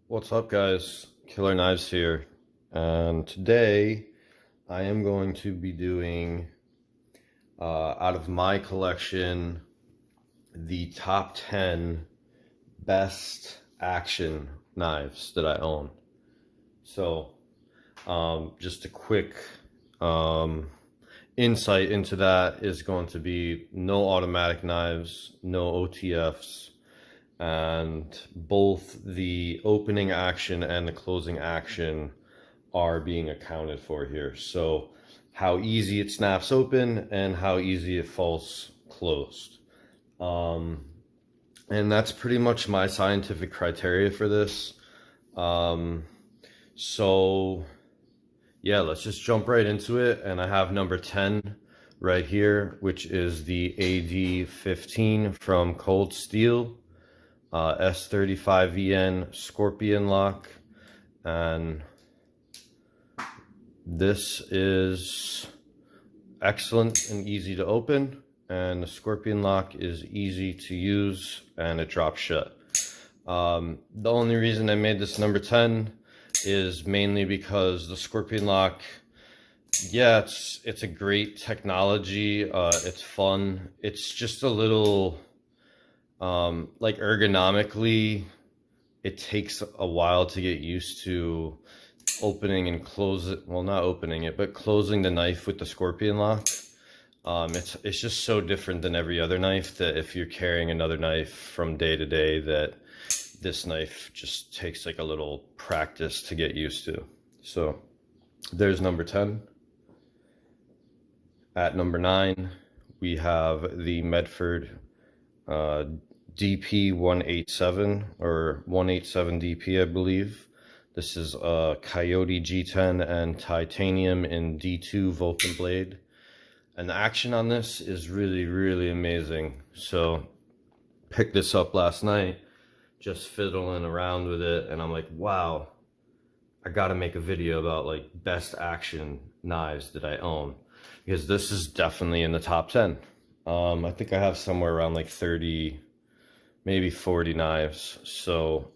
What's up, guys? Killer Knives here, and today I am going to be doing out of my collection the top 10 best action knives that I own. So just a quick insight into that is going to be no automatic knives, no OTFs, and both the opening action and the closing action are being accounted for here. So how easy it snaps open and how easy it falls closed. And that's pretty much my scientific criteria for this. So yeah, let's just jump right into it. And I have number 10 right here, which is the AD15 from Cold Steel. S35VN Scorpion lock, and this is excellent and easy to open, and the Scorpion lock is easy to use and it drops shut. The only reason I made this number 10 is mainly because the Scorpion lock, yeah, it's a great technology, it's fun, it's just a little like ergonomically, it takes a while to get used to opening and close it. Well, not opening it, but closing the knife with the Scorpion lock. It's just so different than every other knife that if you're carrying another knife from day to day, that this knife just takes like a little practice to get used to. So there's number 10. At number 9, we have the Medford DP187 or 187 DP, I believe. This is a Coyote G10 and titanium in D2 Vulcan blade. And the action on this is really, really amazing. So picked this up last night, just fiddling around with it, and I'm like, wow, I gotta make a video about like best action knives that I own, because this is definitely in the top 10. I think I have somewhere around like 30, maybe 40 knives. So,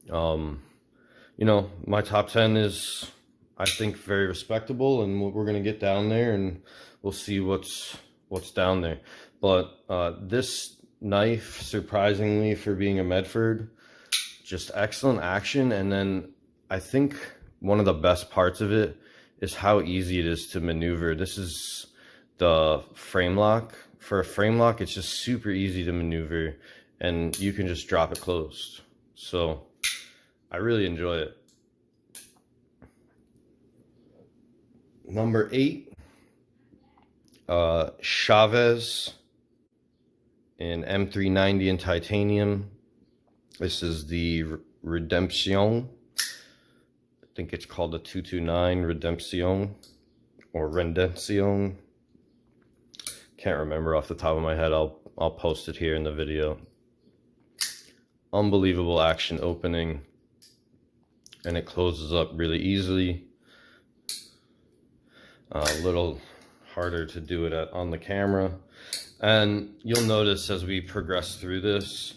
you know, my top 10 is, I think, very respectable, and we're going to get down there and we'll see what's down there. But this knife, surprisingly for being a Medford, just excellent action. And then I think one of the best parts of it is how easy it is to maneuver. This is the frame lock. For a frame lock, it's just super easy to maneuver, and you can just drop it closed. So I really enjoy it. Number 8, Chavez in M390 in titanium. This is the Redemption. I think it's called the 229 Redemption or Redemption. Can't remember off the top of my head. I'll post it here in the video. Unbelievable action opening, and it closes up really easily. A little harder to do it on the camera, and you'll notice as we progress through this,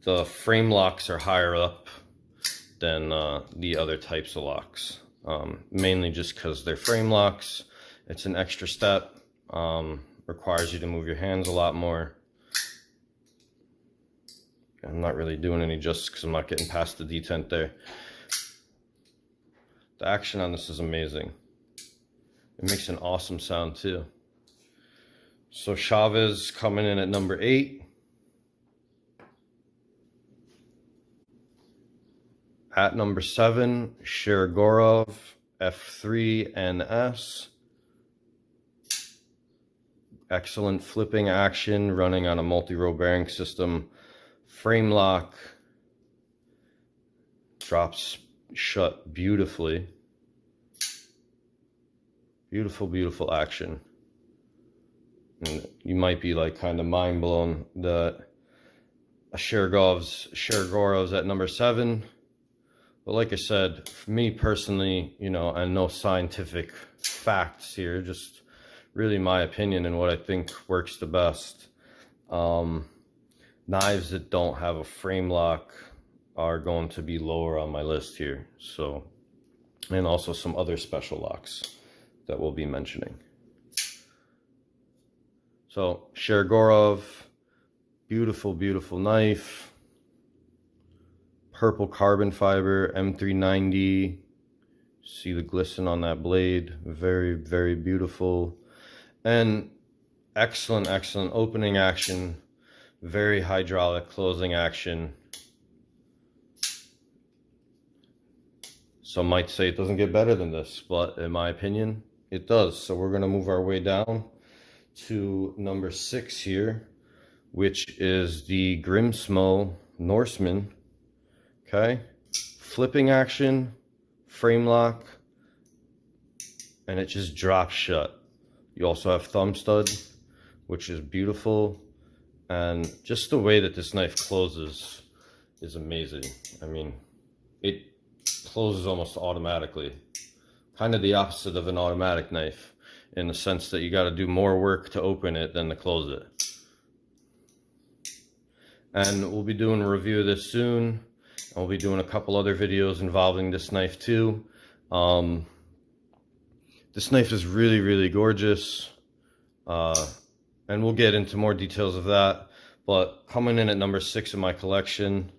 the frame locks are higher up than the other types of locks, mainly just because they're frame locks. It's an extra step, requires you to move your hands a lot more. I'm not really doing any justice because I'm not getting past the detent there. The action on this is amazing. It makes an awesome sound too. So Chavez coming in at number 8. At number 7, Shergorov F3NS. Excellent flipping action, running on a multi-row bearing system. Frame lock, drops shut beautifully. Beautiful, beautiful action. And you might be like kind of mind blown that Shergorov's at number 7. But like I said, for me personally, you know, and no scientific facts here, just really my opinion and what I think works the best. Knives that don't have a frame lock are going to be lower on my list here. So, and also some other special locks that we'll be mentioning. So Shergorov, beautiful, beautiful knife. Purple carbon fiber, M390. See the glisten on that blade. Very, very beautiful. And excellent, excellent opening action. Very hydraulic closing action. Some might say it doesn't get better than this, but in my opinion, it does. So we're going to move our way down to number 6 here, which is the Grimsmo Norway. Okay, flipping action, frame lock, and it just drops shut. You also have thumb stud, which is beautiful, and just the way that this knife closes is amazing. I mean, it closes almost automatically, kind of the opposite of an automatic knife in the sense that you got to do more work to open it than to close it. And we'll be doing a review of this soon. I'll be doing a couple other videos involving this knife too. This knife is really, really gorgeous. And we'll get into more details of that. But coming in at number 6 in my collection,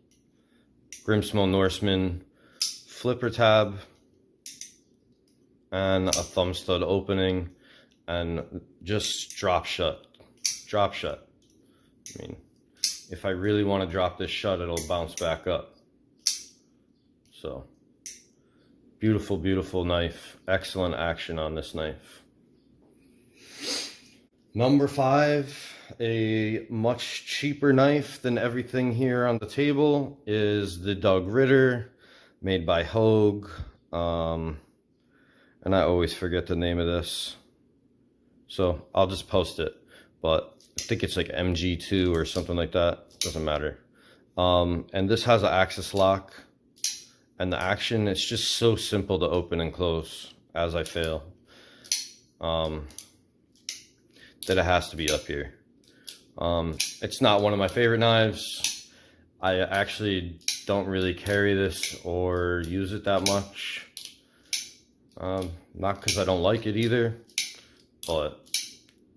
Grimsmo Norway, flipper tab, and a thumb stud opening, and just drop shut. Drop shut. I mean, if I really want to drop this shut, it'll bounce back up. So, beautiful, beautiful knife. Excellent action on this knife. Number 5, a much cheaper knife than everything here on the table, is the Dogritter, made by Ogue. And I always forget the name of this, so I'll just post it. But I think it's like MG2 or something like that. Doesn't matter. And this has an axis lock. And the action, it's just so simple to open and close as I fail. That it has to be up here. It's not one of my favorite knives. I actually don't really carry this or use it that much. Not because I don't like it either, but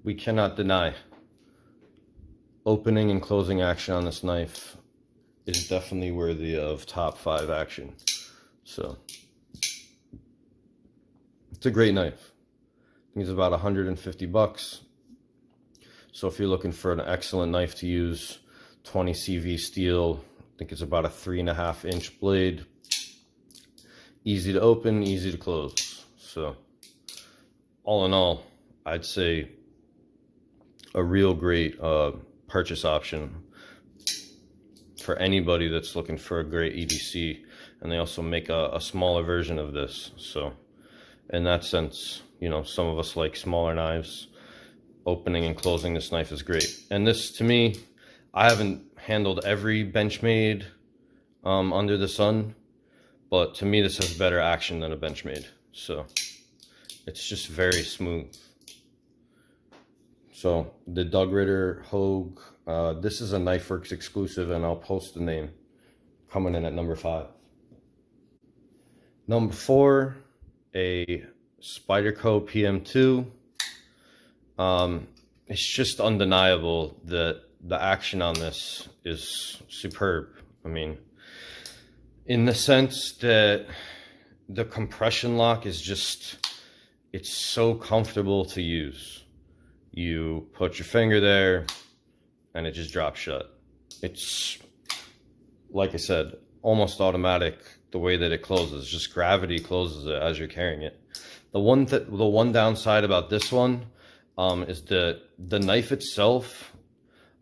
we cannot deny opening and closing action on this knife is definitely worthy of top 5 action. So it's a great knife. I think it's about 150 bucks. So if you're looking for an excellent knife to use, 20 CV steel, I think it's about a 3.5 inch blade. Easy to open, easy to close. So all in all, I'd say a real great purchase option for anybody that's looking for a great EDC. And they also make a smaller version of this. So in that sense, you know, some of us like smaller knives. Opening and closing this knife is great. And this, to me, I haven't handled every Benchmade under the sun, but to me this has better action than a Benchmade. So it's just very smooth. So the Dogritter Ogue, this is a KnifeWorks exclusive, and I'll post the name, coming in at number 5. Number 4, a Spyderco PM2. It's just undeniable that the action on this is superb. I mean, in the sense that the compression lock is just, it's so comfortable to use. You put your finger there and it just drops shut. It's, like I said, almost automatic the way that it closes. Just gravity closes it as you're carrying it. The one downside about this one is that the knife itself,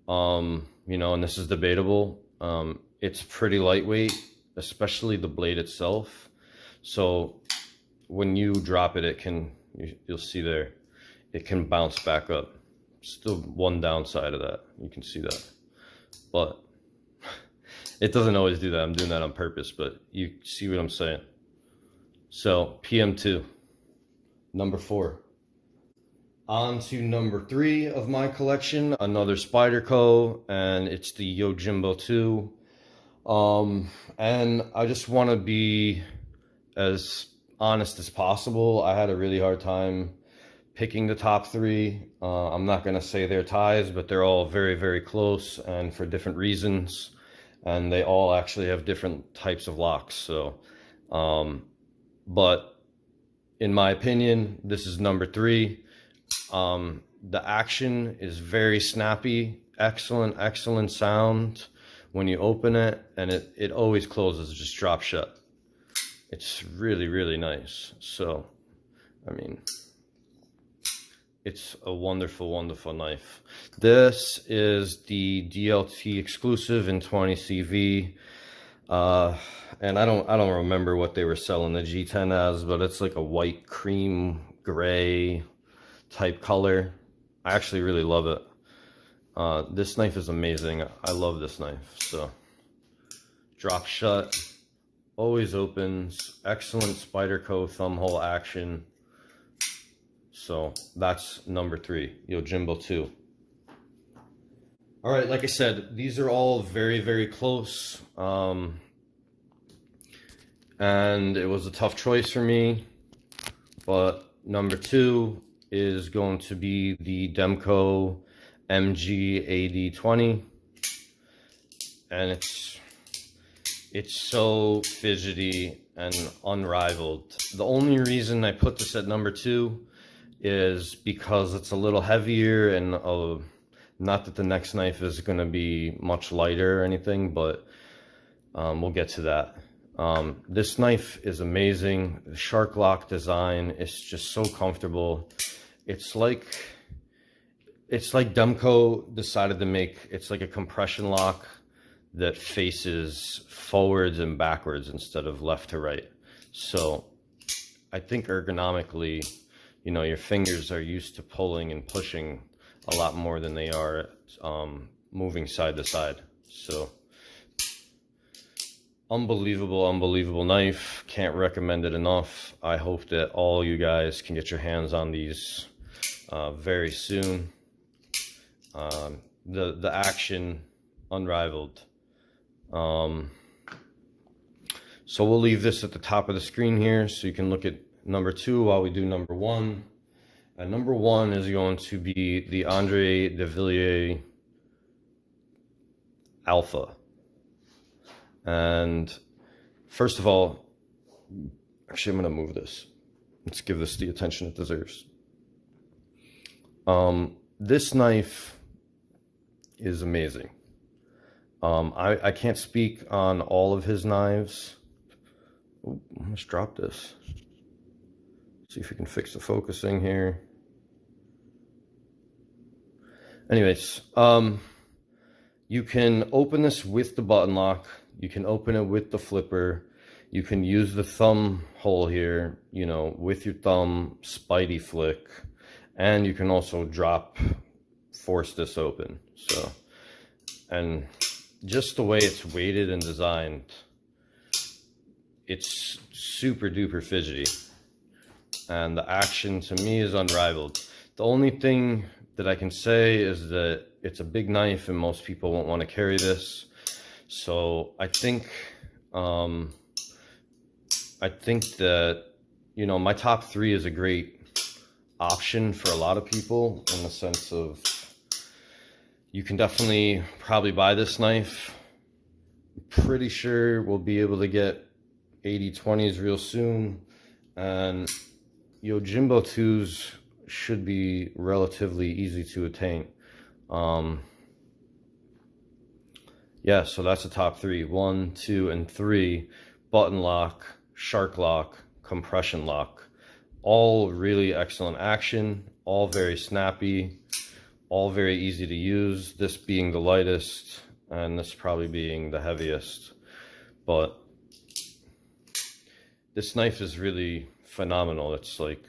you know, and this is debatable, it's pretty lightweight, especially the blade itself. So when you drop it, it can, you'll see there, it can bounce back up. Still one downside of that, you can see that. But it doesn't always do that. I'm doing that on purpose, but you see what I'm saying. So PM2, number 4. On to number 3 of my collection, another Spyderco, and it's the Yojimbo 2. And I just want to be as honest as possible. I had a really hard time picking the top three. I'm not going to say they're ties, but they're all very, very close and for different reasons. And they all actually have different types of locks. So, but in my opinion, this is number three. The action is very snappy, excellent sound when you open it, and it always closes, just drop shut. It's really, really nice. So, I mean, it's a wonderful knife. This is the DLT exclusive in 20 CV. And I don't remember what they were selling the G10 as, but it's like a white cream gray type color. I actually really love it. This knife is amazing. I love this knife. So drop shut, always opens, excellent Spyderco thumb hole action. So that's number three, Yojimbo 2. All right, like I said, these are all very, very close. And it was a tough choice for me, but number two is going to be the Demco MG Ad20, and it's so fidgety and unrivaled. The only reason I put this at number two is because it's a little heavier, and not that the next knife is going to be much lighter or anything, but we'll get to that. This knife is amazing. The shark lock design is just so comfortable. It's like Demco decided to make, it's like a compression lock that faces forwards and backwards instead of left to right. So I think ergonomically, you know, your fingers are used to pulling and pushing a lot more than they are moving side to side. So unbelievable knife. Can't recommend it enough. I hope that all you guys can get your hands on these very soon. The action unrivaled. So we'll leave this at the top of the screen here so you can look at number two while we do number one. And number one is going to be the Devillier Alpha. And first of all, actually, I'm going to move this. Let's give this the attention it deserves. This knife is amazing. I can't speak on all of his knives. Oh, I almost dropped this. See if we can fix the focusing here. Anyways, you can open this with the button lock. You can open it with the flipper. You can use the thumb hole here, you know, with your thumb, Spidey flick. And you can also force this open. So, and just the way it's weighted and designed, it's super duper fidgety. And the action to me is unrivaled. The only thing that I can say is that it's a big knife and most people won't want to carry this. So I think that, you know, my top three is a great option for a lot of people in the sense of you can definitely probably buy this knife. I'm pretty sure we'll be able to get 80/20s real soon, and Yojimbo 2s should be relatively easy to attain. Yeah, so that's the top three. 1, 2, and 3. Button lock, shark lock, compression lock. All really excellent action, all very snappy, all very easy to use. This being the lightest, and this probably being the heaviest. But this knife is really phenomenal. It's like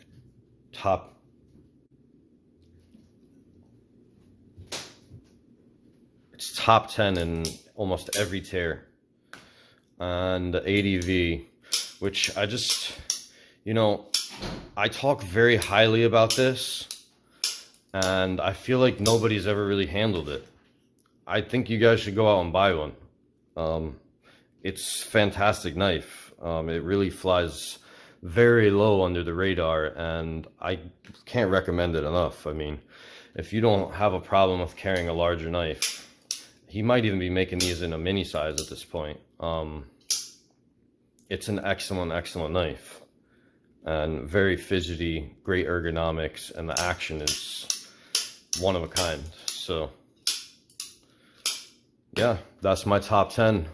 it's top 10 in almost every tier. And the ADV, which I just, you know, I talk very highly about this, and I feel like nobody's ever really handled it. I think you guys should go out and buy one. it's fantastic knife. It really flies very low under the radar, and I can't recommend it enough. I mean, if you don't have a problem with carrying a larger knife, he might even be making these in a mini size at this point. It's an excellent knife, and very fidgety, great ergonomics, and the action is one of a kind. So yeah, that's my top 10.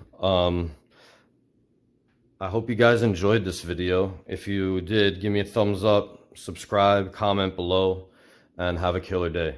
I hope you guys enjoyed this video. If you did, give me a thumbs up, subscribe, comment below, and have a killer day.